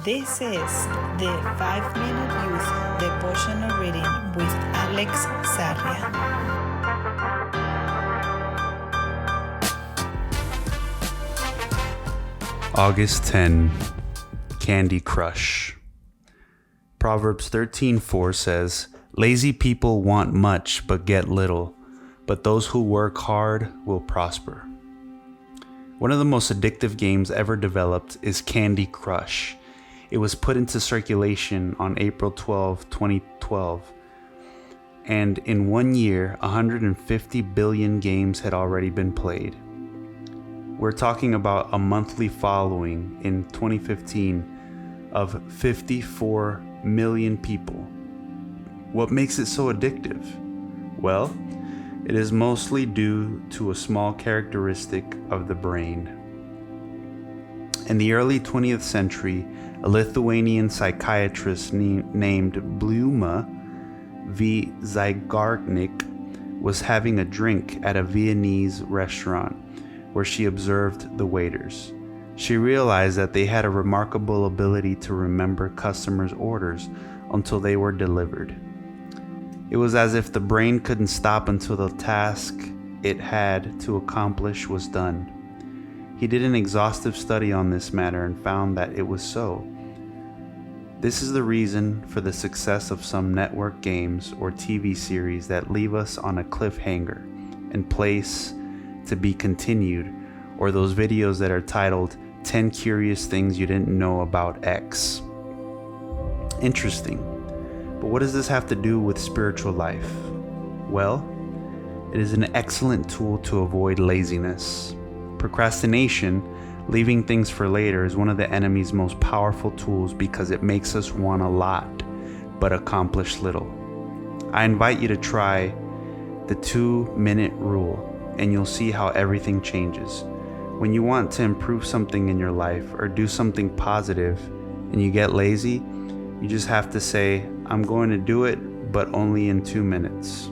This is the 5-Minute Youth Devotional Reading with Alex Sarria. August 10, Candy Crush. Proverbs 13:4 says, "Lazy people want much but get little, but those who work hard will prosper." One of the most addictive games ever developed is Candy Crush. It was put into circulation on April 12, 2012, and in 1 year, 150 billion games had already been played. We're talking about a monthly following in 2015 of 54 million people. What makes it so addictive? Well, it is mostly due to a small characteristic of the brain. In the early 20th century, a Lithuanian psychiatrist named Bluma V. Zygarnik was having a drink at a Viennese restaurant where she observed the waiters. She realized that they had a remarkable ability to remember customers' orders until they were delivered. It was as if the brain couldn't stop until the task it had to accomplish was done. He did an exhaustive study on this matter and found that it was so. This is the reason for the success of some network games or TV series that leave us on a cliffhanger and place to be continued, or those videos that are titled 10 Curious Things You Didn't Know About X. Interesting. But what does this have to do with spiritual life? Well, it is an excellent tool to avoid laziness. Procrastination, leaving things for later, is one of the enemy's most powerful tools because it makes us want a lot, but accomplish little. I invite you to try the 2-minute rule, and you'll see how everything changes. When you want to improve something in your life or do something positive and you get lazy, you just have to say, "I'm going to do it, but only in 2 minutes."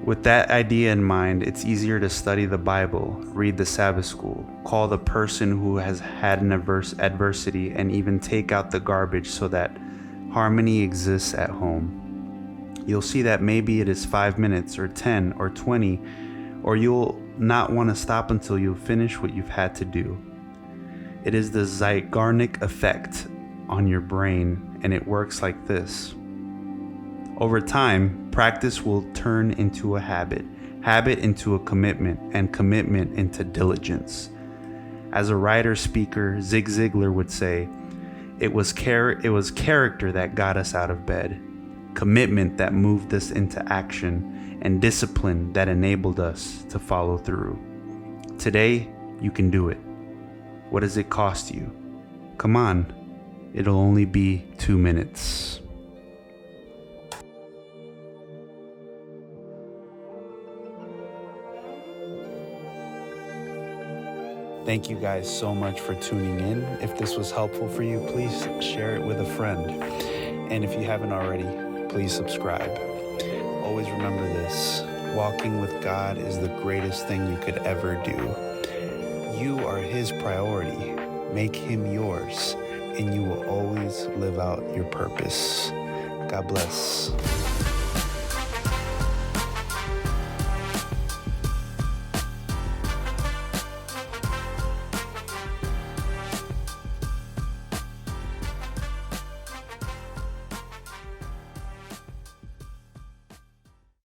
With that idea in mind, it's easier to study the Bible, read the Sabbath school, call the person who has had an adversity, and even take out the garbage so that harmony exists at home. You'll see that maybe it is 5 minutes or 10 or 20, or you'll not want to stop until you finish what you've had to do. It is the Zygarnik effect on your brain, and it works like this. Over time, practice will turn into a habit into a commitment, and commitment into diligence. As a writer-speaker, Zig Ziglar would say, it was character that got us out of bed, commitment that moved us into action, and discipline that enabled us to follow through. Today, you can do it. What does it cost you? Come on, it'll only be 2 minutes. Thank you guys so much for tuning in. If this was helpful for you, please share it with a friend. And if you haven't already, please subscribe. Always remember this: walking with God is the greatest thing you could ever do. You are His priority. Make Him yours, and you will always live out your purpose. God bless.